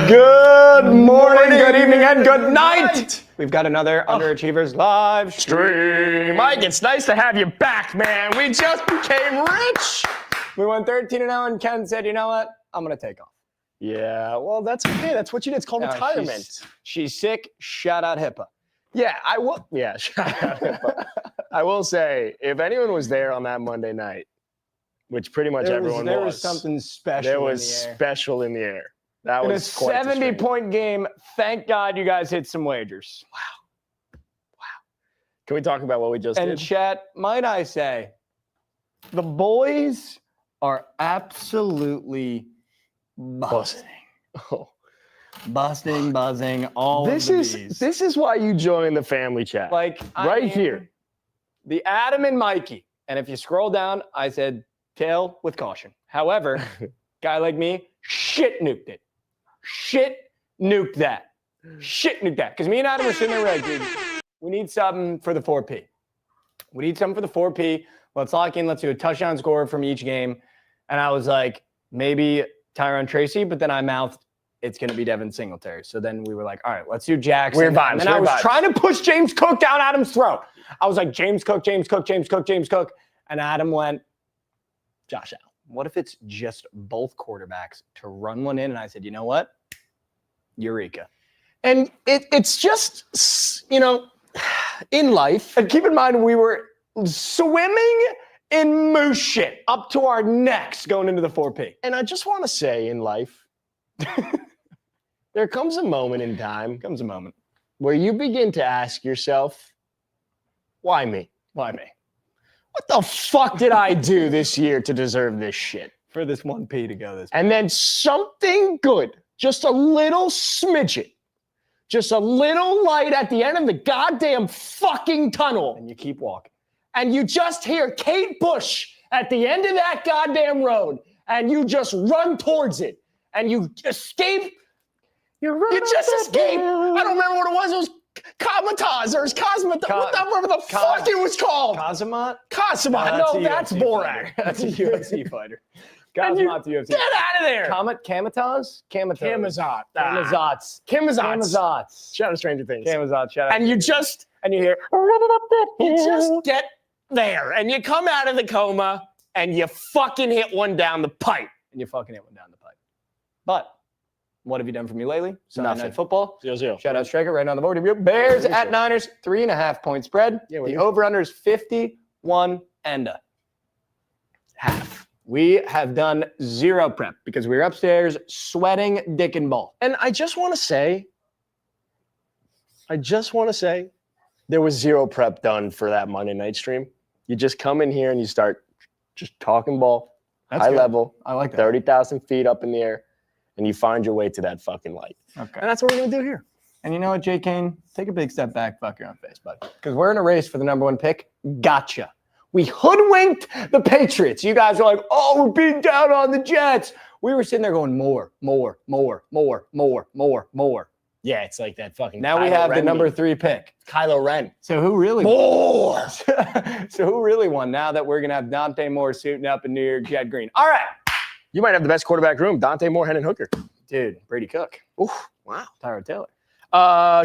Good morning, good evening, and good night. We've got another Underachievers live stream. Mike, it's nice to have you back, man. We just became rich. We went 13-0, and Ken said, you know what? I'm going to take off. Yeah, well, that's okay. That's what you did. It's called retirement. She's sick. Shout out HIPAA. Yeah, I will. Yeah, shout out HIPAA. I will say, if anyone was there on that Monday night, which pretty much everyone was. There was something special There was special in the air. That in was a 70-point game. Thank God you guys hit some wagers. Wow. Can we talk about what we just did? And chat, might I say, the boys are absolutely buzzing. Buzzing, all this of the is bees. This is why you join the family chat. Like here. The Adam and Mikey. And if you scroll down, I said tail with caution. However, guy like me, shit nuked it. Shit nuked that. Because me and Adam were sitting there like, dude, we need something for the 4P. Let's lock in. Let's do a touchdown score from each game. And I was like, maybe Tyron Tracy, but then I mouthed, it's going to be Devin Singletary. So then we were like, all right, let's do Jackson. Weird vibes. And then I was trying to push James Cook down Adam's throat. I was like, James Cook. And Adam went, Josh Allen. What if it's just both quarterbacks to run one in? And I said, you know what? Eureka. And it's just, in life. And keep in mind, we were swimming in moose shit up to our necks going into the 4P. And I just want to say in life, there comes a moment in time. Where you begin to ask yourself, why me? Why me? What the fuck did I do this year to deserve this shit? For this 1P to go this way. And then something good, just a little smidget, just a little light at the end of the goddamn fucking tunnel. And you keep walking. And you just hear Kate Bush at the end of that goddamn road. And you just run towards it. And you escape. You just escape. I don't remember what it was. It was Kamataz or whatever the fuck it was called. Kazamat? No, that's Borat. That's a UFC fighter. Kazamat's a UFC. Get out of there. Kamataz? Kamazat. Kamazats. Shout out Stranger Things. Kamazat. Shout out. And you hear, you just get there. And you come out of the coma and you fucking hit one down the pipe. But what have you done for me lately? Sunday Night Football. 0-0. Shout out Striker right on the board. Bears at Niners, 3.5 point spread. Yeah, the over-under is 51.5. We have done zero prep because we were upstairs sweating dick and ball. And I just want to say, there was zero prep done for that Monday night stream. You just come in here and you start just talking ball, high level. I like that. 30,000 feet up in the air. And you find your way to that fucking light. Okay. And that's what we're going to do here. And you know what, Jay Kane? Take a big step back. Fuck your own face, bud. Because we're in a race for the number one pick. Gotcha. We hoodwinked the Patriots. You guys are like, oh, we're beating down on the Jets. We were sitting there going, more. Yeah, it's like that fucking Now we have the number 3 pick. Kylo Ren. So who really won? So who really won now that we're going to have Dante Moore suiting up in New York Jet Green? All right. You might have the best quarterback room, Dante Moore, Hendon Hooker. Dude, Brady Cook. Ooh, wow. Tyrod Taylor.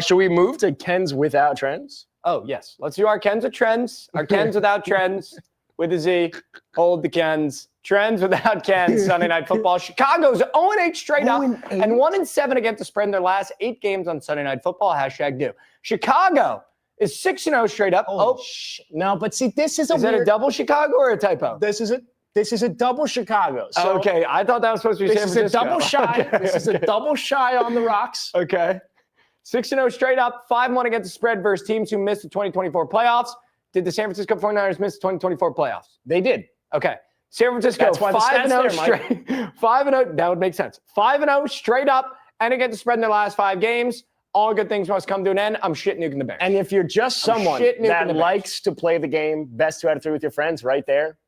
Should we move to Ken's without trends? Oh, yes. Let's do our Ken's with trends. Our Ken's without trends with a Z. Hold the Ken's. Trends without Ken's. Sunday Night Football. Chicago's 0-8 straight up and 1-7 against the spread in their last 8 games on Sunday Night Football. #do. Chicago is 6-0 straight up. No, but see, this is Is that a double Chicago or a typo? This is a double Chicago. So okay, I thought that was supposed to be San Francisco. This is a double shy. Okay, this is a double shy on the rocks. Okay. 6-0 straight up, 5-1 against the spread versus teams who missed the 2024 playoffs. Did the San Francisco 49ers miss the 2024 playoffs? They did. Okay. San Francisco 5-0 straight. 5-0. That would make sense. 5-0 straight up and against the spread in their last 5 games. All good things must come to an end. I'm shit nuking the Bears. And if you're just someone that likes to play the game, best 2 out of 3 with your friends, right there,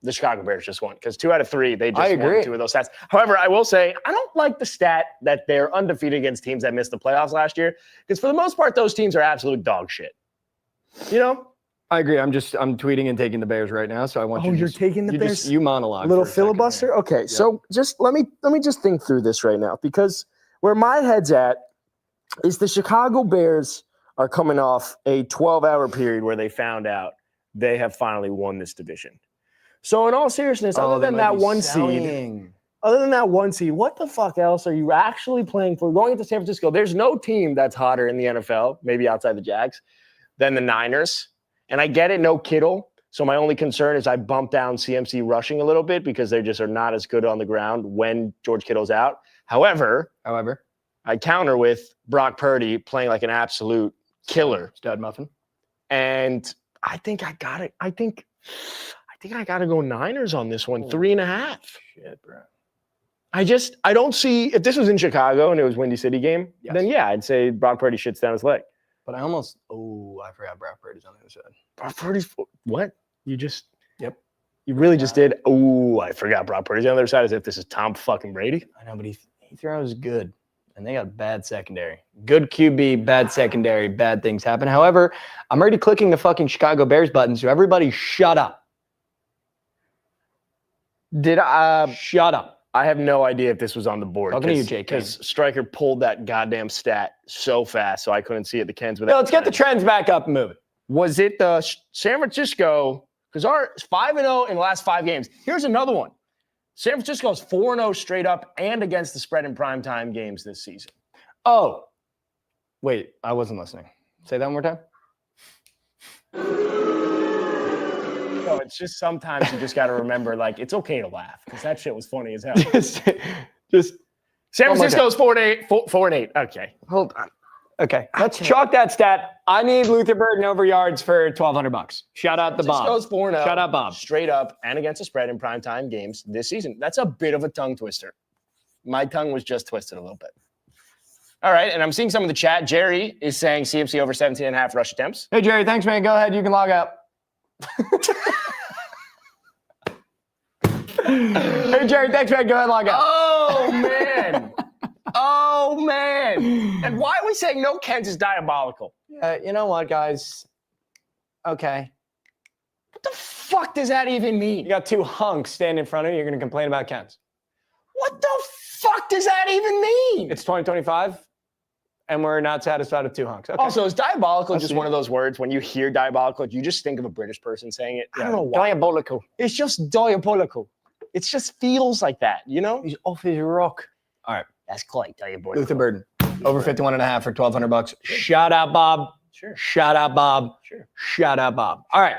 the Chicago Bears just won. Because 2 out of 3, they just won 2 of those stats. However, I will say, I don't like the stat that they're undefeated against teams that missed the playoffs last year. Because for the most part, those teams are absolute dog shit. You know? I agree. I'm tweeting and taking the Bears right now, so I want you. Oh, you're taking the Bears? You monologue. A little filibuster? Okay, so just let me just think through this right now, because Where my head's at is the Chicago Bears are coming off a 12-hour period where they found out they have finally won this division. So in all seriousness, other than that one seed, what the fuck else are you actually playing for? Going into San Francisco, there's no team that's hotter in the NFL, maybe outside the Jags, than the Niners. And I get it, no Kittle. So my only concern is I bump down CMC rushing a little bit because they just are not as good on the ground when George Kittle's out. However, I counter with Brock Purdy playing like an absolute killer. Stud muffin. And I think I got it. I think I got to go Niners on this one, 3.5. Shit, bro. I don't see, if this was in Chicago and it was Windy City game, then yeah, I'd say Brock Purdy shits down his leg. But I forgot Brock Purdy's on the other side. Brock Purdy's, what? You You really just did. Oh, I forgot Brock Purdy's on the other side as if this is Tom fucking Brady. I know, but he throws good. And they got bad secondary. Good QB, bad secondary, bad things happen. However, I'm already clicking the fucking Chicago Bears button, so everybody shut up. Shut up. I have no idea if this was on the board. Talking to you, JK. Because Stryker pulled that goddamn stat so fast, so I couldn't see it. The Kens. Let's get the trends back up and moving. Was it the San Francisco? Because our 5-0 in the last 5 games. Here's another one. San Francisco's 4-0 straight up and against the spread in primetime games this season. Oh, wait, I wasn't listening. Say that one more time. No, it's just sometimes you just got to remember, like, it's okay to laugh because that shit was funny as hell. just San Francisco's 4-8. Okay, hold on. Okay, let's chalk that stat. I need Luther Burden over yards for $1,200. Shout out to Bob. Goes 4-0. Shout out Bob. Straight up and against the spread in primetime games this season. That's a bit of a tongue twister. My tongue was just twisted a little bit. All right, and I'm seeing some of the chat. Jerry is saying CMC over 17.5 rush attempts. Hey, Jerry, thanks, man. Go ahead. You can log out. Hey, Jerry, thanks, man. Go ahead and log out. Oh, man. Oh, man. And why are we saying no Kens is diabolical? You know what, guys? Okay. What the fuck does that even mean? You got 2 hunks standing in front of you. You're going to complain about Kens. What the fuck does that even mean? It's 2025, and we're not satisfied with 2 hunks. Okay. Also, is diabolical just one of those words? When you hear diabolical, you just think of a British person saying it. Yeah. I don't know why. Diabolical. It's just diabolical. It just feels like that, you know? He's off his rock. All right. That's quite diabolical. Luther Burden. Over 51.5 for $1,200. Sure. Shout out, Bob. Sure. Shout out, Bob. Sure. Shout out, Bob. All right.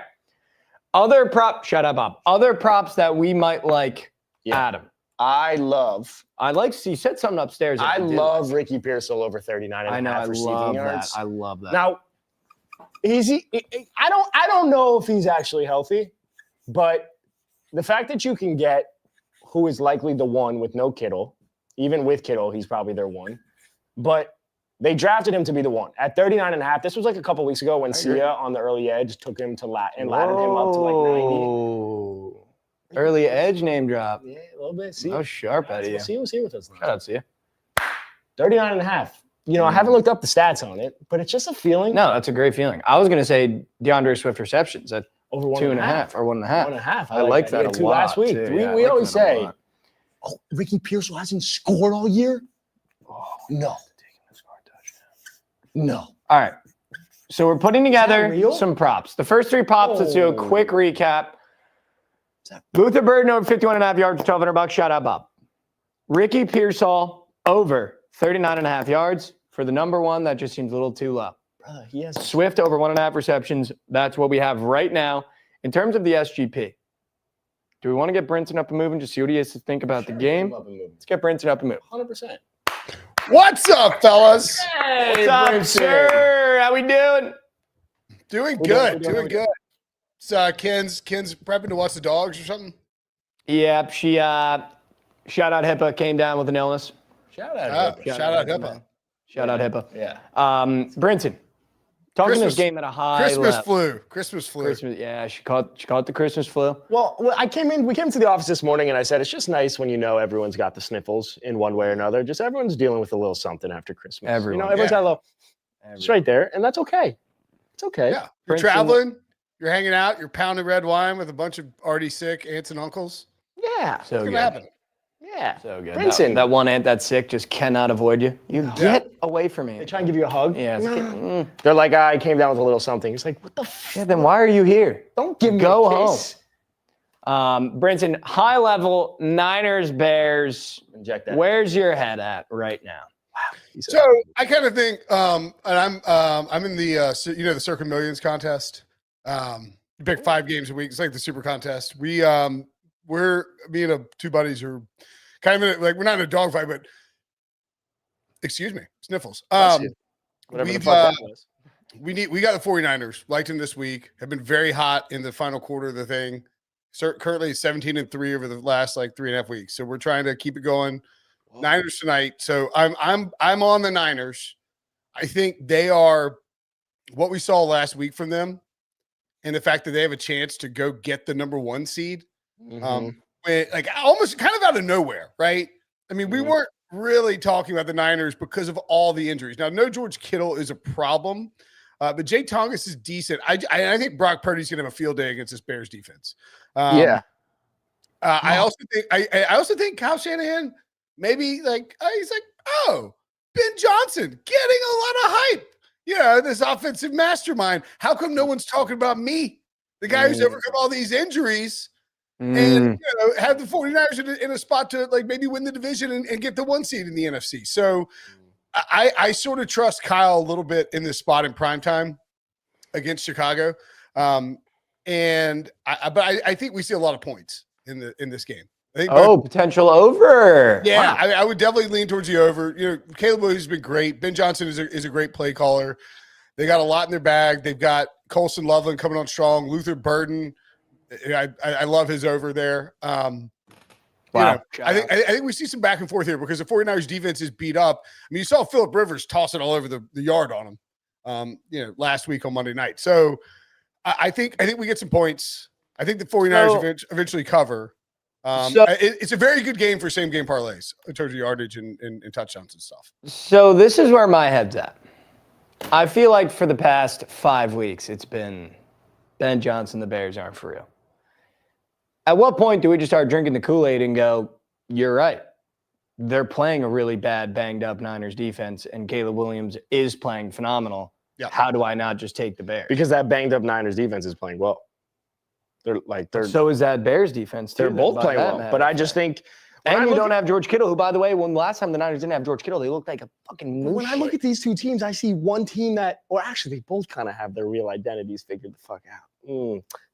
Shout out, Bob. Other props that we might like, Adam. You said something upstairs. I love Ricky Pearsall over 39.5 receiving yards. I love that. Now, I don't know if he's actually healthy, but the fact that you can get who is likely the one with no Kittle, even with Kittle, he's probably their one. But they drafted him to be the one. At 39.5, this was like a couple weeks ago when Sia on the early edge took him to and laddered him up to like 90. Early edge name drop. Yeah, a little bit. See, sharp out of you. Sia was here with us. Shout out to you. 39.5. You know, I haven't looked up the stats on it, but it's just a feeling. No, that's a great feeling. I was going to say DeAndre Swift receptions at over 2.5 or 1.5. 1.5. I like that a lot. Last week. Too. We always say, Ricky Pearsall hasn't scored all year? Oh, no. No. All right. So we're putting together some props. The first 3 props, let's do a quick recap. Luther Burden over 51.5 yards, $1,200. Shout out, Bob. Ricky Pearsall over 39.5 yards for the number 1. That just seems a little too low. Brother, he has Swift over 1.5 receptions. That's what we have right now. In terms of the SGP, do we want to get Brinson up and moving to see what he has to think about the game? Let's get Brinson up and moving. 100%. What's up, fellas? Hey, what's up, sir? How we doing? Doing good. Doing good. It's Ken's prepping to watch the dogs or something? Yep. She shout out HIPAA came down with an illness. Shout out HIPAA. Shout out HIPAA. Shout out HIPAA. Yeah. Brinson, talking this game at a high level. Christmas flu. Yeah, she caught the Christmas flu. Well, we came into the office this morning and I said, it's just nice when you know everyone's got the sniffles in one way or another. Just everyone's dealing with a little something after Christmas. Everyone's got a little, it's right there. And that's okay. It's okay. Yeah. You're traveling, you're hanging out, you're pounding red wine with a bunch of already sick aunts and uncles. Yeah. So What's gonna happen? Yeah. So good. Bronson. That one ant that's sick just cannot avoid you. Get away from me. They try and give you a hug. Yeah. They're like, I came down with a little something. It's like, what the f? Yeah, then why are you here? Don't give me Go a kiss. home. Brinson, high level, Niners, Bears. Inject that. Where's your head at right now? Wow. So I kind of think, and I'm in the the Circa Millions contest. You pick 5 games a week. It's like the super contest. We're me and 2 buddies are kind of we're not in a dogfight, but excuse me, sniffles. Whatever the fuck that was. We got the 49ers. Liked them this week. Have been very hot in the final quarter of the thing. Currently 17-3 over the last 3.5 weeks. So we're trying to keep it going. Whoa. Niners tonight. So I'm on the Niners. I think they are what we saw last week from them, and the fact that they have a chance to go get the number 1 seed. Almost kind of out of nowhere, right? I mean, we weren't really talking about the Niners because of all the injuries. Now, no George Kittle is a problem, but Jake Tongas is decent. I think Brock Purdy's going to have a field day against this Bears defense. I also think Kyle Shanahan maybe he's like, oh, Ben Johnson getting a lot of hype. This offensive mastermind. How come no one's talking about me? The guy who's overcome all these injuries. And have the 49ers in a spot to maybe win the division and get the 1 seed in the NFC. So I sort of trust Kyle a little bit in this spot in primetime against Chicago. But I think we see a lot of points in this game. I think potential over. Yeah, wow. I would definitely lean towards the over. Caleb Williams has been great. Ben Johnson is a great play caller. They got a lot in their bag. They've got Colson Loveland coming on strong. Luther Burden. I love his over there. Wow. I think we see some back and forth here because the 49ers defense is beat up. I mean, you saw Phillip Rivers toss it all over the yard on him, last week on Monday night. So I think we get some points. I think the 49ers eventually cover. It's a very good game for same game parlays in terms of yardage and touchdowns and stuff. So this is where my head's at. I feel like for the past 5 weeks, it's been Ben Johnson, the Bears aren't for real. At what point do we just start drinking the Kool-Aid and go, you're right. They're playing a really bad, banged-up Niners defense, and Caleb Williams is playing phenomenal. Yeah. How do I not just take the Bears? Because that banged-up Niners defense is playing well. So is that Bears defense, too. They're both playing well, but I just think – and you don't have George Kittle, who, by the way, when last time the Niners didn't have George Kittle, they looked like a fucking moose. When I look at these 2 teams, I see one team or actually they both kind of have their real identities figured the fuck out.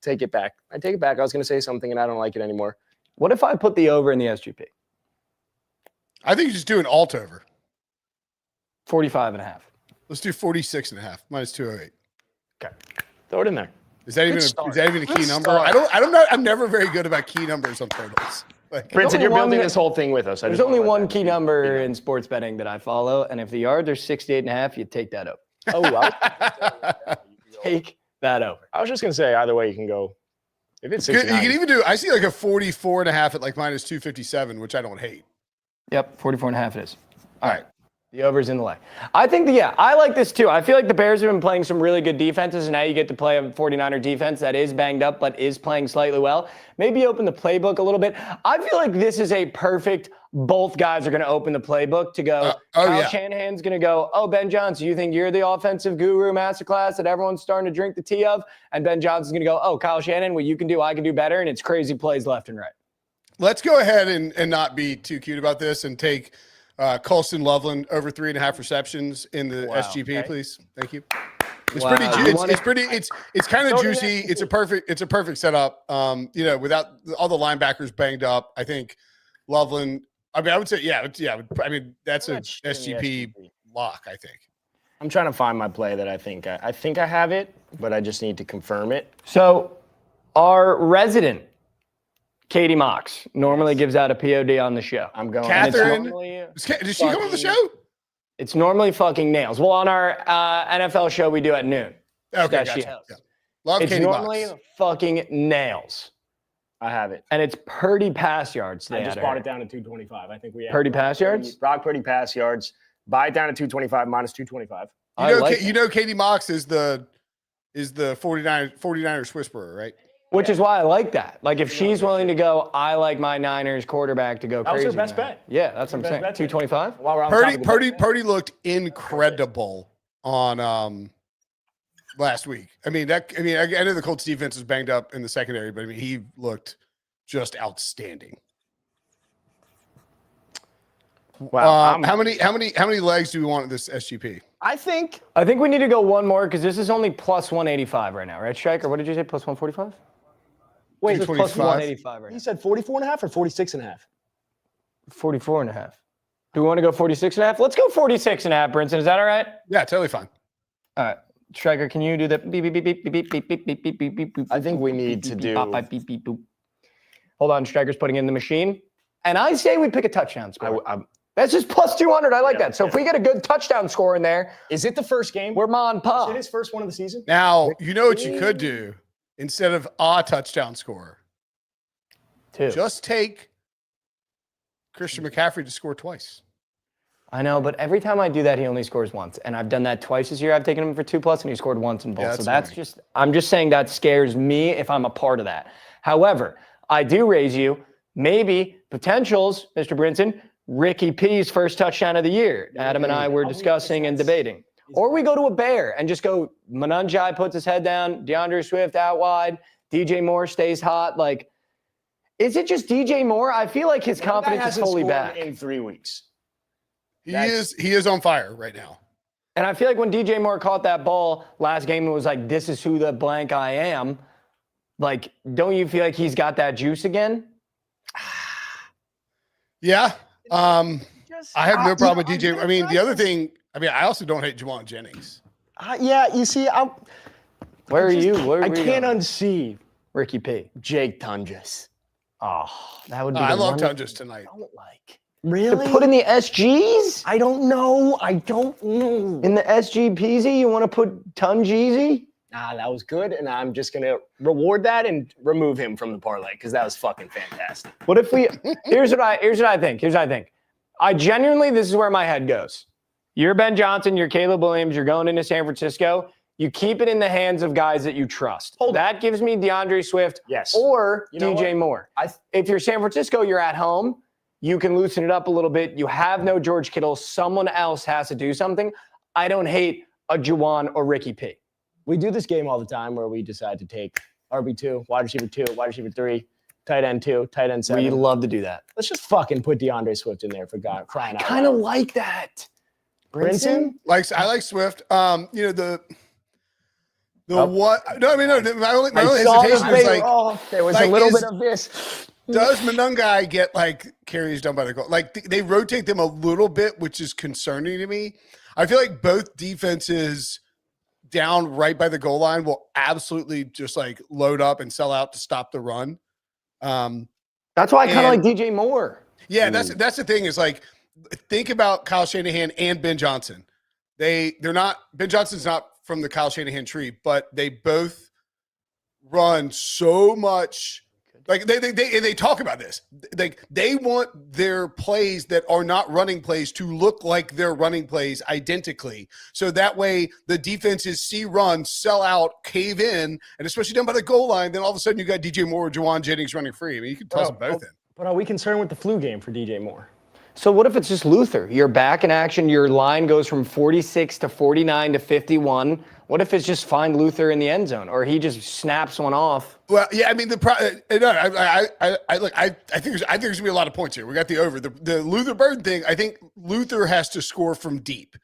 Take it back. I take it back. I was going to say something, and I don't like it anymore. What if I put the over in the SGP? I think you just do an alt over. 45.5. Let's do 46.5 minus 208. Okay, throw it in there. Is that even a key number? I don't know. I'm never very good about key numbers on totals. Brinson, you're building this whole thing with us. There's only one key number in sports betting that I follow, and if the yards are 68.5, you take that over. Oh, wow. Take that over. I was just going to say, either way, you can go. If it's 69. You can even do, I see a 44.5 at minus 257, which I don't hate. Yep, 44.5 it is. All right. The over's in the leg. I think I like this too. I feel like the Bears have been playing some really good defenses, and now you get to play a 49er defense that is banged up but is playing slightly well. Maybe open the playbook a little bit. I feel like this is a perfect, both guys are going to open the playbook to go, Kyle Shanahan's going to go, Ben Johnson, you think you're the offensive guru masterclass that everyone's starting to drink the tea of? And Ben Johnson's going to go, Kyle Shanahan, what you can do, I can do better, and it's crazy plays left and right. Let's go ahead and not be too cute about this and take Colson Loveland over 3.5 receptions in the SGP, please. Thank you. It's pretty. It's kind of juicy. It's a perfect setup. Without all the linebackers banged up, I think Loveland. I mean, I would say, yeah. I mean, that's an SGP lock. I think. I'm trying to find my play that I think I have it, but I just need to confirm it. So, our resident Katie Mox normally gives out a POD on the show. I'm going. Catherine, did she come on the show? It's normally fucking nails. Well, on our NFL show we do at noon. Okay, gotcha. Yeah. Love it's Katie normally Mox. Fucking nails. I have it. And it's Purdy pass yards. I just brought it down to 225. I think we have Purdy pass yards? Brock Purdy pass yards. Buy it down to 225 minus 225. You know Katie Mox is the 49ers whisperer, right? Which is why I like that. Like, if she's willing to go, I like my Niners quarterback to go crazy. That was her best bet. Yeah, that's what I'm saying. 225? Purdy looked incredible on last week. I know the Colts defense was banged up in the secondary, but he looked just outstanding. Wow. How many legs do we want at this SGP? I think we need to go one more because this is only plus 185 right now, right, Striker? What did you say? Plus 145? Wait, it's plus 185 right now. He said 44.5 or 46.5? 44.5. Do we want to go 46.5? Let's go 46.5, Brinson. Is that all right? Yeah, totally fine. All right. Striker, can you do the beep, beep, beep, beep, beep, beep, beep, beep, beep, beep, beep, beep, I think we need to do. Beep, beep, boop. Hold on, Striker's putting in the machine. And I say we pick a touchdown score. That's just plus 200. I like that. So if we get a good touchdown score in there. Is it the first game? We're mon pa. Is it his first one of the season? Now, you know what you could do? Instead of a touchdown score, 2. Just take Christian McCaffrey to score twice. I know, but every time I do that, he only scores once. And I've done that twice this year. I've taken him for 2+, and he scored once in both. Yeah, so that's just, I'm just saying that scares me if I'm a part of that. However, I do raise you, maybe, potentials, Mr. Brinson, Ricky P's first touchdown of the year. Adam and I were discussing and debating. Or we go to a bear and just go, Manunjai puts his head down, DeAndre Swift out wide, DJ Moore stays hot. Like, is it just DJ Moore? I feel like his confidence is fully back. In 3 weeks. He is on fire right now. And I feel like when DJ Moore caught that ball last game, it was like, this is who the blank I am. Like, don't you feel like he's got that juice again? Yeah. I have no problem with DJ. I mean, the other thing, I also don't hate Juwan Jennings. Yeah, you see, Where are you? I can't unsee Ricky P. Jake Tunges. Oh, that would be I love Tunges tonight. I don't like. Really? To put in the SGs? I don't know. In the SG Peasy, you want to put Tungeezy? Nah, that was good, and I'm just going to reward that and remove him from the parlay because that was fucking fantastic. What if we – here's what I think. I genuinely – this is where my head goes. You're Ben Johnson. You're Caleb Williams. You're going into San Francisco. You keep it in the hands of guys that you trust. That gives me DeAndre Swift or DJ Moore. If you're San Francisco, you're at home. You can loosen it up a little bit. You have no George Kittle. Someone else has to do something. I don't hate a Juwan or Ricky P. We do this game all the time where we decide to take RB2, wide receiver 2, wide receiver 3, tight end 2, tight end 7. We love to do that. Let's just fucking put DeAndre Swift in there for God crying out loud. I kind of like that. Brinson? I like Swift. What? No, my only hesitation is like there was a little bit of this. Does Manungai get carries done by the goal? They rotate them a little bit, which is concerning to me. I feel like both defenses down right by the goal line will absolutely just load up and sell out to stop the run. That's why I kind of like DJ Moore. Yeah, that's the thing is think about Kyle Shanahan and Ben Johnson. They're not Ben Johnson's not from the Kyle Shanahan tree, but they both run so much. They talk about this. They want their plays that are not running plays to look like they're running plays identically. So that way the defenses see run, sell out, cave in, and especially down by the goal line, then all of a sudden you got DJ Moore or Juwan Jennings running free. You can toss them both in. But are we concerned with the flu game for DJ Moore? So what if it's just Luther? You're back in action. Your line goes from 46 to 49 to 51. What if it's just find Luther in the end zone, or he just snaps one off? Well, yeah, I think there's going to be a lot of points here. We got the over. The Luther Burden thing, I think Luther has to score from deep.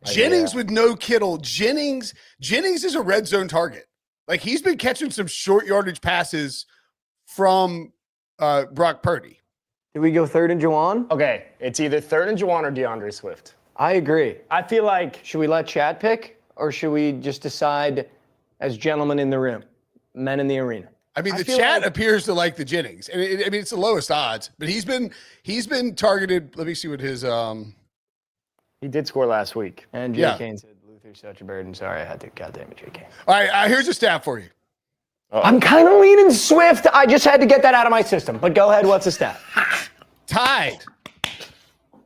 Jennings with no Kittle. Jennings is a red zone target. He's been catching some short yardage passes from Brock Purdy. Did we go third and Juwan? Okay, it's either third and Juwan or DeAndre Swift. I agree. I feel like should we let Chad pick, or should we just decide as gentlemen in the room, men in the arena? The chat appears to like the Jennings, and it's the lowest odds. But he's been targeted. Let me see what his He did score last week. And Jay Kane said Luther's such a burden. Sorry, I had to. Goddamn it, Jay Kane. All right, here's a stat for you. I'm kind of leaning Swift. I just had to get that out of my system. But go ahead. What's the stat? Tied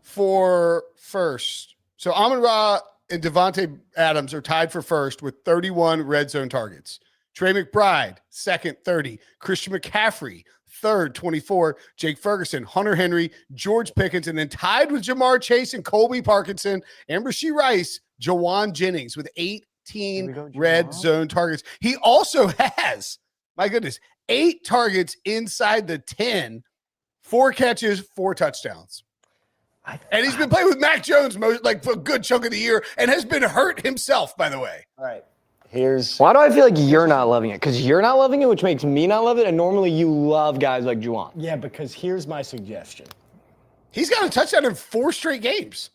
for first. So Amon-Ra and Devontae Adams are tied for first with 31 red zone targets. Trey McBride, second, 30. Christian McCaffrey, third, 24. Jake Ferguson, Hunter Henry, George Pickens, and then tied with Jamar Chase and Colby Parkinson and Rashee Rice, Jawan Jennings with 18 red zone targets. He also has, my goodness, 8 targets inside the 10, 4 catches, 4 touchdowns. And he's been playing with Mac Jones for a good chunk of the year and has been hurt himself, by the way. All right. Why do I feel like you're not loving it? Because you're not loving it, which makes me not love it. And normally you love guys like Juwan. Yeah, because here's my suggestion. He's got a touchdown in 4 straight games.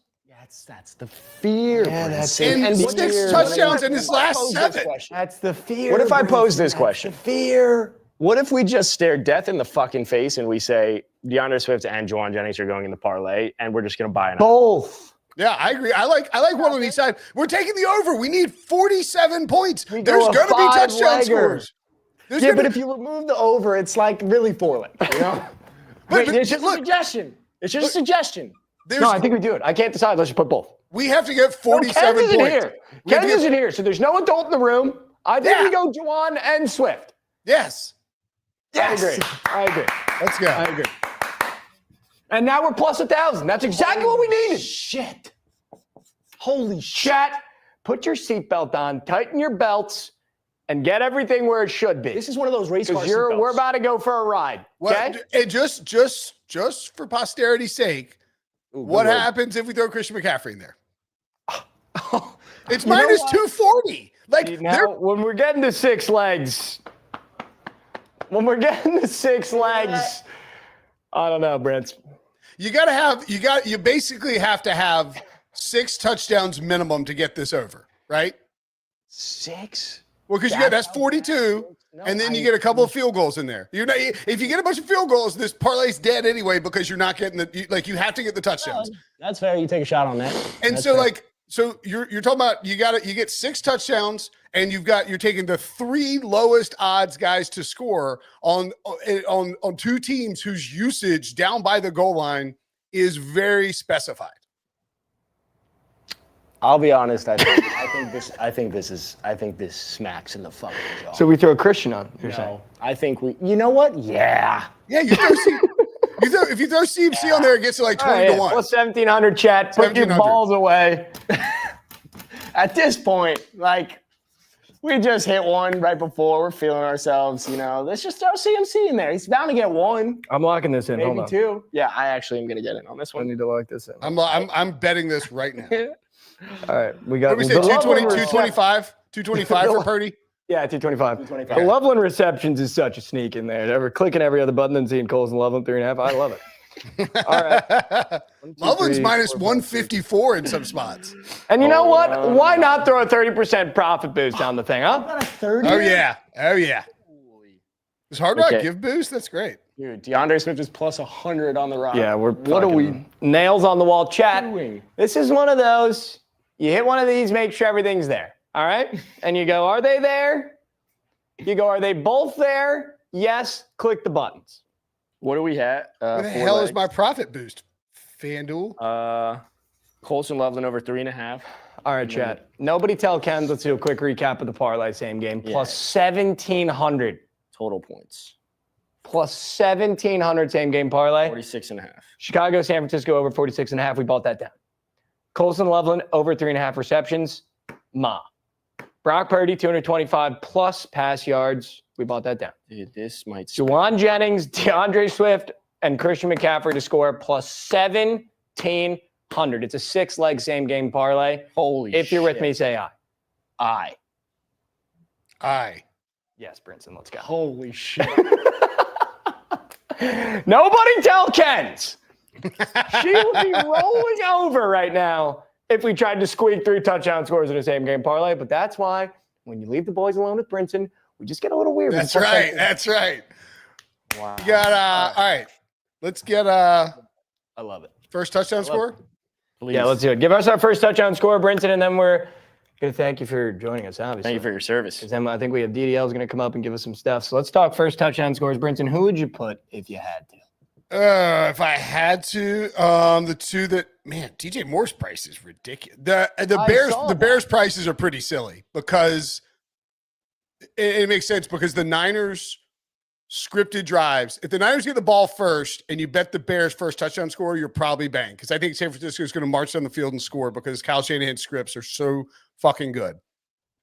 That's the fear. Yeah, that's it. And 6 touchdowns in his last 7. That's the fear. What if I pose this question? The fear. What if we just stare death in the fucking face and we say DeAndre Swift and Jawan Jennings are going in the parlay and we're just going to buy both? Yeah, I agree. I like one on each side. We're taking the over. We need 47 points. There's going to be touchdown scores. But if you remove the over, it's like really 4 legs, you know? But it's just a suggestion. It's just a suggestion. No, I think we do it. I can't decide. Let's just put both. We have to get 47 points. Ken isn't here, so there's no adult in the room. I think we go Juwan and Swift. Yes. I agree. Let's go. I agree. And now we're plus 1,000. That's exactly what we needed. Shit. Holy shit. Chat, put your seatbelt on, tighten your belts, and get everything where it should be. This is one of those race cars. We're about to go for a ride. Okay? And just for posterity's sake, what happens if we throw Christian McCaffrey in there? It's minus 240. When we're getting to 6 legs, I don't know, Brent. You basically have to have 6 touchdowns minimum to get this over, right? 6? Well, because that's 42, and then you get a couple of field goals in there. If you get a bunch of field goals, this parlay's dead anyway because you're not getting you have to get the touchdowns. That's fair. You take a shot on that. And that's so fair. So you're talking about you get 6 touchdowns and you're taking the 3 lowest odds guys to score on 2 teams whose usage down by the goal line is very specified. I'll be honest. I think this smacks in the fucking jaw. So we throw Christian on. You're saying? I think we. You know what? Yeah. Yeah. If you throw CMC on there, it gets to 20 to 1. Plus 1,700 chat. Put your balls away. At this point, we just hit one right before. We're feeling ourselves, Let's just throw CMC in there. He's bound to get 1. I'm locking this in. Maybe 2. Yeah, I actually am going to get in on this one. I need to lock this in. I'm betting this right now. All right. We got. What do we say? 225 for Purdy? Yeah, 225. The Loveland receptions is such a sneak in there. We're clicking every other button and seeing Coles and Loveland 3.5. I love it. All right. Loveland's minus 154 in some spots. And you know what? Why not throw a 30% profit boost on the thing, huh? About a 30? Oh, yeah. Does Hard Rock give boost? That's great. Dude, DeAndre Swift is plus 100 on the rock. Yeah, what are we? Nails on the wall chat. This is one of those. You hit one of these, make sure everything's there. All right? And you go, are they there? You go, are they both there? Yes. Click the buttons. What do we have? What the hell is my profit boost? FanDuel? Colson Loveland over 3.5. All right, chat. Nobody tell Ken. Let's do a quick recap of the parlay same game. Plus 1,700. Total points. Plus 1,700 same game parlay. 46.5. Chicago, San Francisco over 46.5. We bought that down. Colson Loveland over 3.5 receptions. Brock Purdy 225 plus pass yards. We bought that down. Dude, this might. Juwan Jennings, DeAndre Swift, and Christian McCaffrey to score plus 1,700. It's a 6-leg same game parlay. Holy If you're with me, say aye. Aye. Yes, Brinson, let's go. Holy shit. Nobody tell Kens. She would be rolling over right now if we tried to squeak 3 touchdown scores in a same game parlay. But that's why when you leave the boys alone with Brinson, we just get a little weird. That's right. Wow. You got all right. Let's get I love it. First touchdown score. Please. Yeah, let's do it. Give us our first touchdown score, Brinson, and then we're going to thank you for joining us, obviously. Thank you for your service. Then I think we have DDL is going to come up and give us some stuff. So let's talk first touchdown scores. Brinson, who would you put if you had to? If I had to, the 2 that DJ Moore's price is ridiculous. The Bears prices are pretty silly because it makes sense because the Niners scripted drives. If the Niners get the ball first and you bet the Bears first touchdown score, you're probably banged because I think San Francisco is going to march down the field and score because Kyle Shanahan's scripts are so fucking good.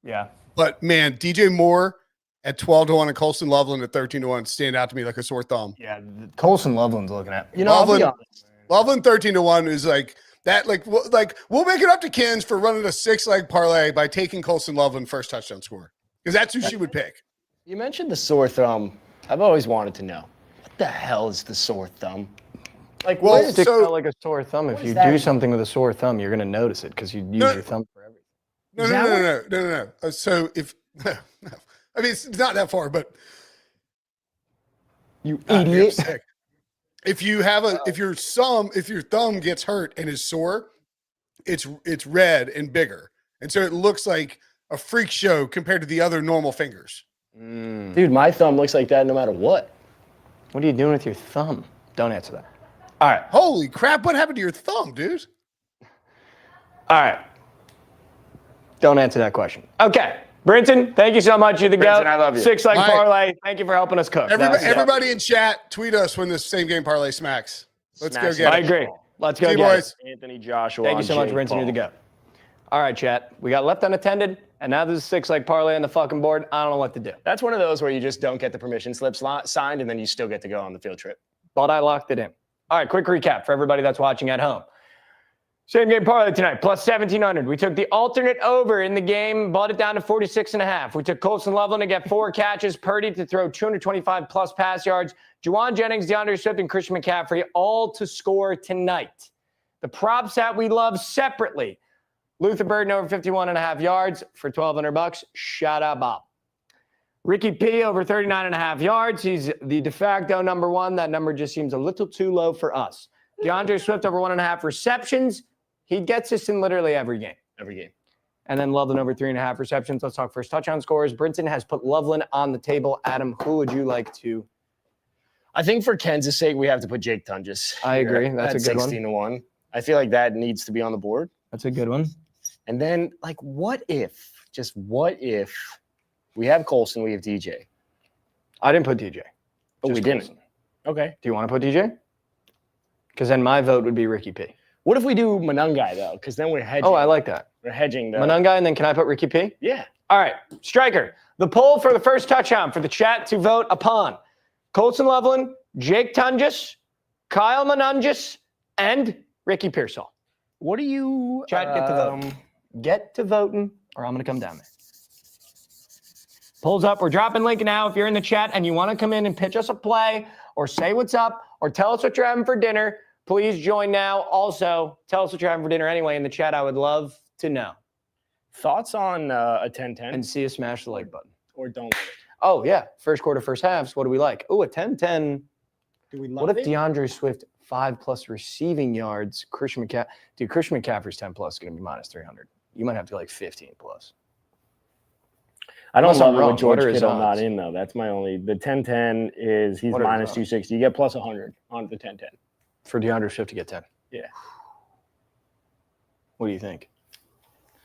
Yeah. But, man, DJ Moore at 12-1 and Colson Loveland at 13-1 stand out to me like a sore thumb. Yeah, Colson Loveland's looking at. Loveland 13-1 is like that. Like we'll make it up to Kins for running a 6-leg parlay by taking Colson Loveland first touchdown score because that's who she would pick. You mentioned the sore thumb. I've always wanted to know what the hell is the sore thumb? Like, well, it sticks out like a sore thumb. If you do something with a sore thumb, you're going to notice it because you use your thumb for everything. No. So if no, I mean it's not that far, but you idiot. If you have if your thumb gets hurt and is sore, it's red and bigger, and so it looks like a freak show compared to the other normal fingers. Dude, my thumb looks like that no matter what. What are you doing with your thumb? Don't answer that. All right. Holy crap! What happened to your thumb, dude? All right. Don't answer that question. Okay. Brinson, thank you so much. You're the GOAT. I love you. 6-leg parlay. Thank you for helping us cook. Everybody in chat, tweet us when this same game parlay smacks. Let's go get it. I agree. Let's go See get boys. it. Anthony Joshua. Thank you so much, Brinson. You're the GOAT. All right, chat. We got left unattended, and now there's a 6-leg parlay on the fucking board. I don't know what to do. That's one of those where you just don't get the permission slips signed, and then you still get to go on the field trip. But I locked it in. All right, quick recap for everybody that's watching at home. Same game parlay tonight, plus 1,700. We took the alternate over in the game, bought it down to 46.5. We took Colson Loveland to get 4 catches, Purdy to throw 225-plus pass yards, Juwan Jennings, DeAndre Swift, and Christian McCaffrey all to score tonight. The props that we love separately. Luther Burden over 51.5 yards for $1,200. Shout out, Bob. Ricky P over 39.5 yards. He's the de facto number one. That number just seems a little too low for us. DeAndre Swift over 1.5 receptions. He gets us in literally every game. Every game. And then Loveland over 3.5 receptions. Let's talk first touchdown scores. Brinson has put Loveland on the table. Adam, who would you like to? I think for Kansas' sake, we have to put Jake Tunges. I agree. That's a good one. 16-1. I feel like that needs to be on the board. That's a good one. And then, like, what if we have Colson, we have DJ? I didn't put DJ. Oh, we didn't. Okay. Do you want to put DJ? Because then my vote would be Ricky P. What if we do Manungai, though? Because then we're hedging. Oh, I like that. We're hedging, though. Manungai, and then can I put Ricky P? Yeah. All right. Striker, the poll for the first touchdown for the chat to vote upon. Colson Loveland, Jake Tunges, Kyle Manungas, and Ricky Pearsall. What do you... Chat, get to voting. Get to voting, or I'm going to come down there. Polls up. We're dropping link now. If you're in the chat and you want to come in and pitch us a play or say what's up or tell us what you're having for dinner, please join now. Also, tell us what you're having for dinner anyway in the chat. I would love to know. Thoughts on a 10-10? And see us smash the like button. Or don't let it. Oh, yeah. First quarter, first halves. What do we like? Oh, a 10-10. Do we love What if it? DeAndre Swift 5+ receiving yards? Christian McCaffrey's 10+ is going to be minus 300. You might have to go like 15+. I don't Unless love I'm it wrong. with George What are his Kittle not odds? in, though. That's my only. The 10-10 is he's What are minus his 260. You get plus 100 on the 10-10. For DeAndre Swift to get 10. Yeah. What do you think?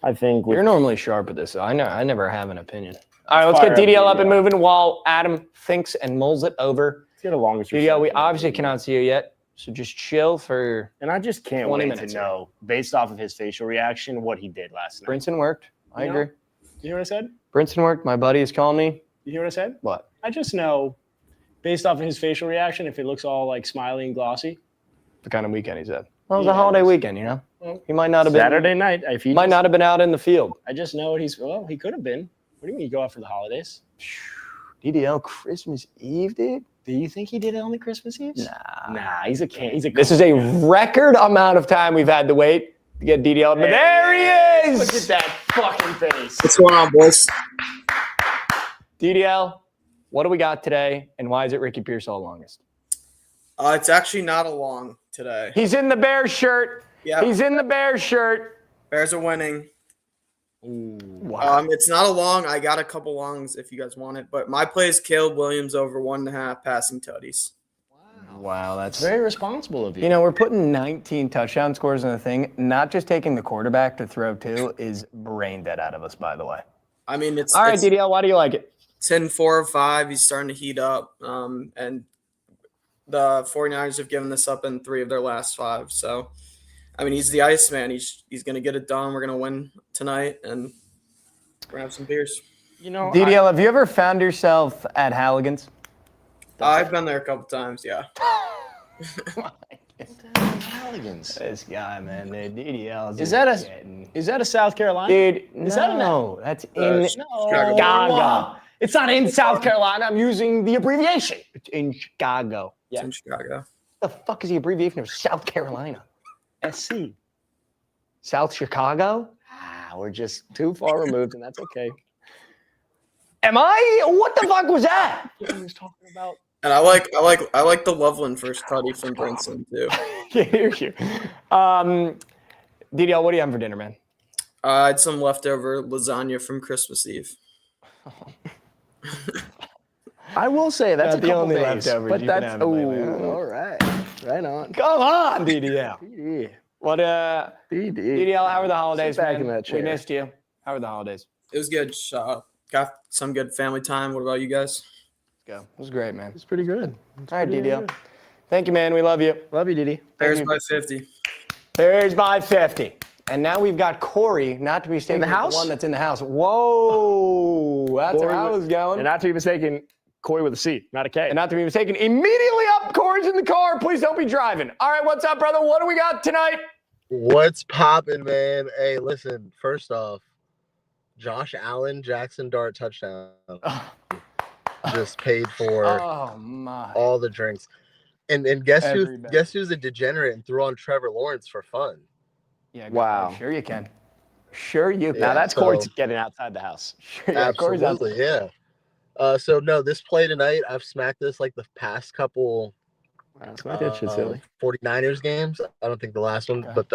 I think You're normally sharp at this. I never have an opinion. All right, let's get Fire up DDL up and DDL. moving while Adam thinks and mulls it over. Let's get a longest DDL, we receiver. obviously cannot see you yet, so just chill for. And I just can't 20 wait minutes to here. know, based off of his facial reaction, what he did last night. Brinson worked. I You know? agree. You hear what I said? Brinson worked. My buddy is calling me. You hear what I said? What? I just know, based off of his facial reaction, if it looks all like smiley and glossy. The kind of weekend he's had. Well, it was Yeah, a holiday it was- weekend, you know. Well, He might not have been. Saturday night. If he Might not have been out in the field. I just know what he's. Well, he could have been. What do you mean you go out for the holidays? DDL Christmas Eve, dude. Do you think he did it on the Christmas Eve? Nah. He's a can. He's a. This is a record amount of time we've had to wait to get DDL. But there he is. Look at that fucking face. What's going on, boys? DDL, what do we got today, and why is it Ricky Pearsall longest? It's actually not a long today. He's in the Bears shirt. Yeah, He's in the Bears shirt. Bears are winning. Wow. It's not a long. I got a couple longs if you guys want it, but my play is Caleb Williams over 1.5 passing tutties. Wow, that's Very responsible of you. You know, we're putting 19 touchdown scores in the thing. Not just taking the quarterback to throw to is brain dead out of us, by the way. I mean, it's All right, it's, DDL, why do you like it? He's hitting 4 or 5. He's starting to heat up. And the 49ers have given this up in 3 of their last 5. So, I mean, he's the Iceman. He's going to get it done. We're going to win tonight, and we're going to have some beers. DDL, have you ever found yourself at Halligan's? I've been there a couple times, yeah. Halligan's. This guy, man, DDL. Is that a South Carolina? Dude, is that that's in Chicago. Chicago. It's not in South Carolina. I'm using the abbreviation. It's in Chicago. It's in Chicago. What the fuck is the abbreviation of South Carolina? SC. South Chicago? We're just too far removed, and that's okay. Am I? What the fuck was that? What he was talking about. And I like the Loveland first tutty from Bronson too. Can't hear you. DDL, what do you have for dinner, man? I had some leftover lasagna from Christmas Eve. I will say that's the only days, leftovers but you that's can have lately. all right. Right on. Come on, DDL. DD. What DDL, how were the holidays, Sit back man? in that chair. We missed you. How were the holidays? It was good. Got some good family time. What about you guys? Let's go. It was great, man. It's pretty good. All right, DDL. Thank you, man. We love you. Love you, Didi. Bears by 50. Bears by 50. And now we've got Cory, not to be mistaken, the house? the one that's in the house. Whoa, that's where I was going. And not to be mistaken, Cory with a C, not a K. And not to be mistaken, immediately up, Cory's in the car. Please don't be driving. All right, what's up, brother? What do we got tonight? What's poppin', man? Hey, listen, first off, Josh Allen, Jackson Dart touchdown. Just paid for all the drinks. And guess who's a degenerate and threw on Trevor Lawrence for fun? Yeah. Wow. Sure you can. Sure you can. Now that's Cory's getting outside the house. Sure, Absolutely, yeah. So no, this play tonight, I've smacked this like the past couple Smack that shit silly. 49ers games. I don't think the last one, but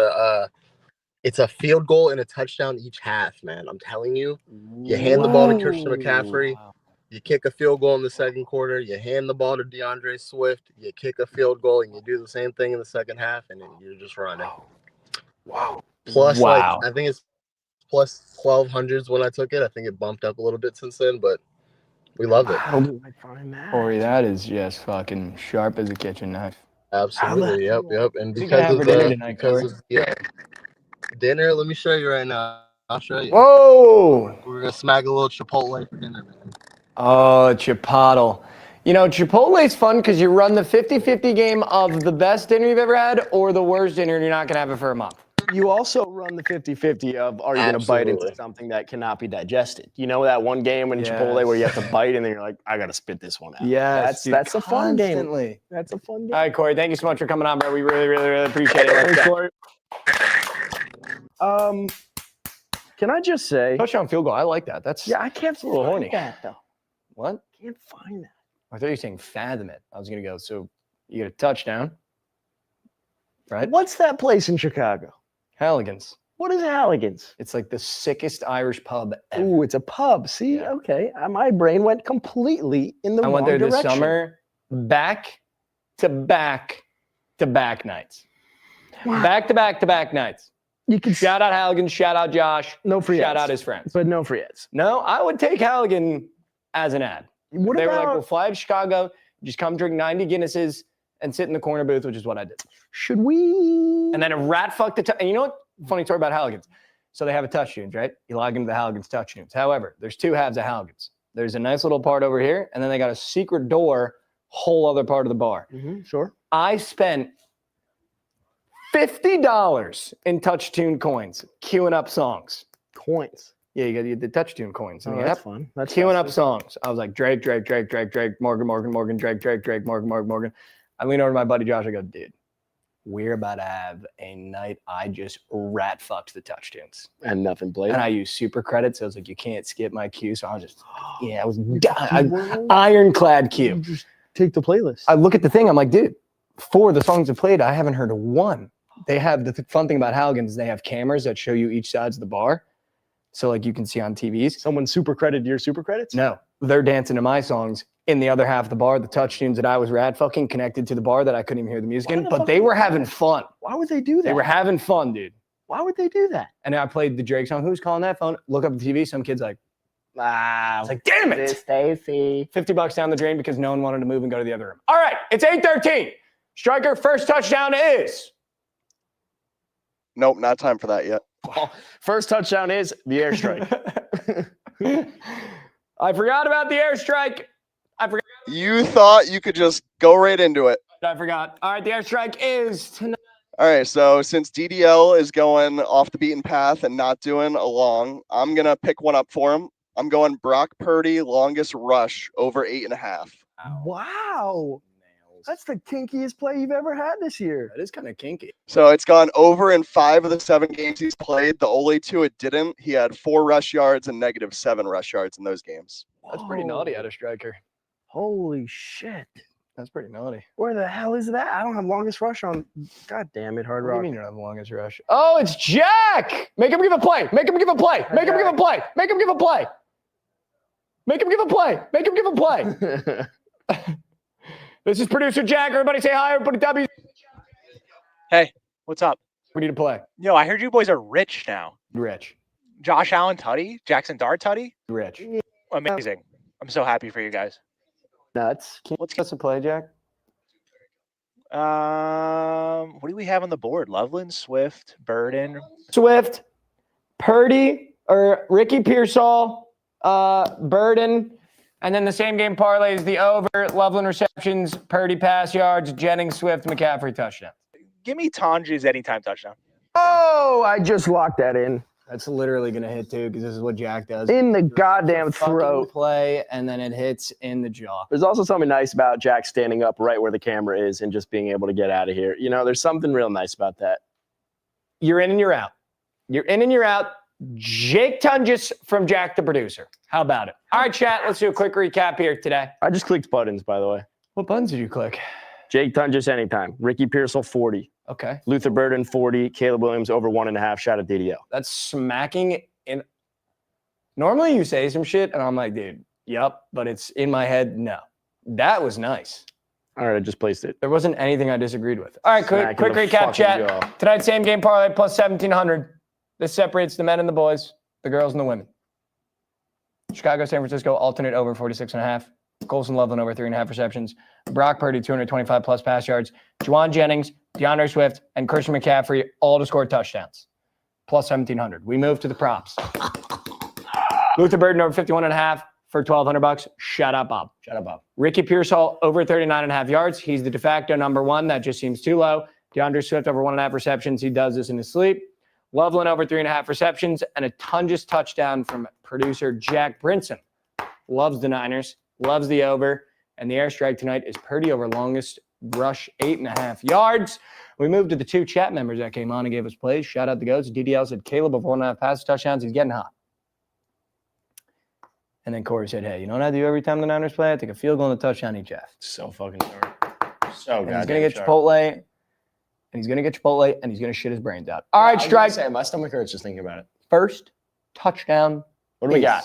it's a field goal and a touchdown each half, man. I'm telling you. You hand the ball to Christian McCaffrey. Wow. You kick a field goal in the second quarter. You hand the ball to DeAndre Swift. You kick a field goal, and you do the same thing in the second half, and then you're just running. Wow. Plus, like, I think it's plus 1,200s when I took it. I think it bumped up a little bit since then, but we love it. How do I find that? Cory, that is just fucking sharp as a kitchen knife. Absolutely. Yep. And You can have for dinner tonight, Cory. Dinner, let me show you right now. I'll show you. Whoa! We're going to smack a little Chipotle for dinner, man. Oh, Chipotle. You know, Chipotle's fun because you run the 50-50 game of the best dinner you've ever had or the worst dinner and you're not going to have it for a month. You also run the 50-50 of are you going to bite into something that cannot be digested? You know that one game in Chipotle where you have to bite and then you're like, I got to spit this one out. Yes, that's a fun game. Constantly. That's a fun game. All right, Cory, thank you so much for coming on, bro. We really, really, really appreciate it. Thanks, Cory. Can I just say? Touchdown field goal. I like that. That's I can't a little horny. that though. What? Can't find that. I thought you were saying fathom it. I was going to go, so you get a touchdown, right? What's that place in Chicago? Halligan's. What is Halligan's? It's like the sickest Irish pub ever. Ooh, it's a pub. See, okay. My brain went completely in the wrong direction. I went there this summer, back to back nights. Wow. Back to back nights. You can shout out Halligan, shout out Josh, no free shout ads. out his friends. But no free ads. No, I would take Halligan as an ad. They were like, we'll fly to Chicago, just come drink 90 Guinnesses and sit in the corner booth, which is what I did. Should we? And then a rat fucked the and you know what? Funny story about Halligan's. So they have a touch tunes, right? You log into the Halligan's touch tunes. However, there's two halves of Halligan's. There's a nice little part over here, and then they got a secret door, whole other part of the bar. Mm-hmm, sure. I spent $50 in touch tune coins, queuing up songs. Coins. Yeah, you got the touch tune coins. Oh, that's fun. That's queuing up songs. I was like, Drake, Morgan, Drake, Morgan. I lean over to my buddy Josh. I go, dude, we're about to have a night I just rat fucked the touch tunes. And nothing played. And I used super credits. So I was like, you can't skip my queue. So I was just, I was ironclad queue. You just take the playlist. I look at the thing. I'm like, dude, 4 of the songs I played, I haven't heard one. They have the fun thing about Halligan's. They have cameras that show you each sides of the bar. So like you can see on TVs. Someone super credited your super credits? No, they're dancing to my songs in the other half of the bar. The touch tunes that I was rat fucking connected to the bar that I couldn't even hear the music in, but they were having fun. Why would they do that? They were having fun, dude. Why would they do that? And I played the Drake song. Who's calling that phone? Look up the TV. Some kid's like, Wow. It's like, damn it. Stacy. $50 down the drain because no one wanted to move and go to the other room. All right, it's 8:13. Striker, first touchdown is. Nope, not time for that yet. First touchdown is the airstrike. I forgot about the airstrike. You thought you could just go right into it. I forgot. All right, the airstrike is tonight. All right, so since DDL is going off the beaten path and not doing a long, I'm going to pick one up for him. I'm going Brock Purdy, longest rush, over 8.5. Wow. That's the kinkiest play you've ever had this year. That is kind of kinky. So it's gone over in 5 of the 7 games he's played. The only 2 it didn't. He had 4 rush yards and -7 rush yards in those games. That's pretty naughty out of striker. Holy shit. That's pretty naughty. Where the hell is that? I don't have longest rush on. God damn it, Hard What do Rock. you mean you don't have the longest rush? Oh, it's Jack! Make him give a play. Make him give a play. Make him give a play. Make him give a play. Make him give a play. Make him give a play. This is producer Jack. Everybody say hi. Everybody W. Hey, what's up? We need to play. Yo, I heard you boys are rich now. Rich. Josh Allen Tutty, Jackson Dart Tutty. Rich. Amazing. I'm so happy for you guys. Nuts. Can you Let's get us a play, Jack? What do we have on the board? Loveland, Swift, Burden. Swift, Purdy, or Ricky Pearsall, Burden, and then the same game parlay is the over, Loveland receptions, Purdy pass yards, Jennings, Swift, McCaffrey touchdown. Give me Tanji's anytime touchdown. Oh, I just locked that in. That's literally going to hit too because this is what Jack does. In the goddamn Fucking throat. play, and then it hits in the jaw. There's also something nice about Jack standing up right where the camera is and just being able to get out of here. You know, there's something real nice about that. You're in and you're out. You're in and you're out. Jake Tunges from Jack the producer. How about it? All right, chat. Let's do a quick recap here today. I just clicked buttons, by the way. What buttons did you click? Jake Tunges anytime. Ricky Pearsall 40. Okay. Luther Burden 40. Caleb Williams over 1.5. Shot at DDL. That's smacking in. Normally you say some shit and I'm like, dude, yep, but it's in my head. No, that was nice. All right, I just placed it. There wasn't anything I disagreed with. All right, quick Smack in the recap, fucking chat. jaw. Tonight's same game parlay plus 1,700. This separates the men and the boys, the girls and the women. Chicago, San Francisco, alternate over 46.5. Colson Loveland over 3.5 receptions. Brock Purdy, 225 plus pass yards. Juwan Jennings, DeAndre Swift, and Christian McCaffrey all to score touchdowns. Plus 1,700. We move to the props. Luther Burden over 51.5 for $1,200. Shut up, Bob. Shut up, Bob. Ricky Pearsall over 39.5 yards. He's the de facto number one. That just seems too low. DeAndre Swift over 1.5 receptions. He does this in his sleep. Loveland over 3.5 receptions and a Tunges touchdown from producer Jack Brinson. Loves the Niners, loves the over, and the airstrike tonight is Purdy over longest rush, 8.5 yards. We moved to the 2 chat members that came on and gave us plays. Shout out the goats. DDL said Caleb over 1.5 pass touchdowns. He's getting hot. And then Cory said, hey, you know what I do every time the Niners play? I take a field goal and a touchdown each half. So fucking sharp. So And good. he's going to get Chipotle. And he's going to get Chipotle, and he's going to shit his brains out. All right, strike. My stomach hurts just thinking about it. First touchdown. What do we got?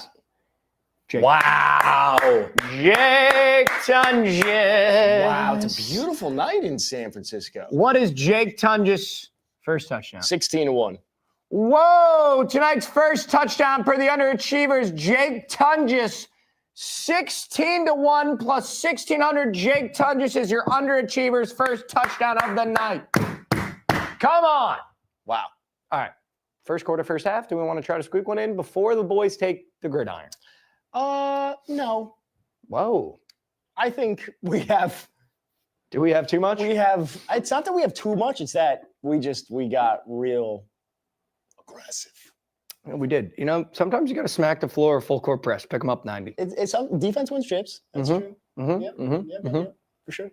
Jake. Wow. Jake Tunges. Wow, it's a beautiful night in San Francisco. What is Jake Tunges' first touchdown? 16-1. Whoa! Tonight's first touchdown for the Underachievers, Jake Tunges. 16-1 plus 1,600. Jake Tunges is your Underachievers' first touchdown of the night. Come on. Wow. All right. First quarter, first half. Do we want to try to squeak one in before the boys take the gridiron? No. Whoa. I think we have. Do we have too much? We have. It's not that we have too much. It's that we got real aggressive. We did. You know, sometimes you got to smack the floor or full court press. Pick them up 90. It's defense wins chips. That's true. Yeah, for sure.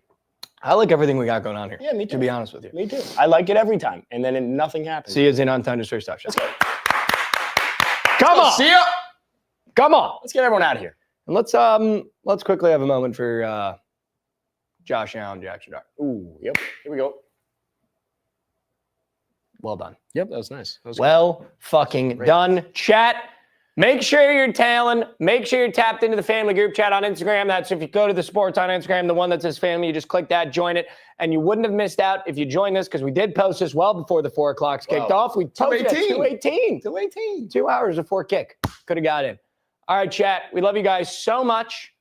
I like everything we got going on here. Yeah, me too. To be honest with you. Me too. I like it every time, and then nothing happens. See you in on Tunges' first touchdown. Let's go. Come on. See ya. Come on. Let's get everyone out of here. And let's quickly have a moment for Josh Allen, Jackson Dart. Ooh, yep. Here we go. Well done. Yep, that was nice. That was Well fucking Great. done. Chat, make sure you're tailing. Make sure you're tapped into the family group chat on Instagram. That's if you go to the sports on Instagram, the one that says family, you just click that, join it. And you wouldn't have missed out if you joined this because we did post this well before the 4 o'clock's kicked off. We posted at 2:18. 2 hours before kick. Could have got in. All right, chat. We love you guys so much.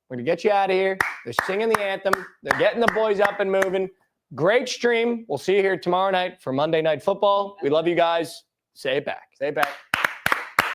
We're going to get you out of here. They're singing the anthem. They're getting the boys up and moving. Great stream. We'll see you here tomorrow night for Monday Night Football. We love you guys. Say it back. Say it back.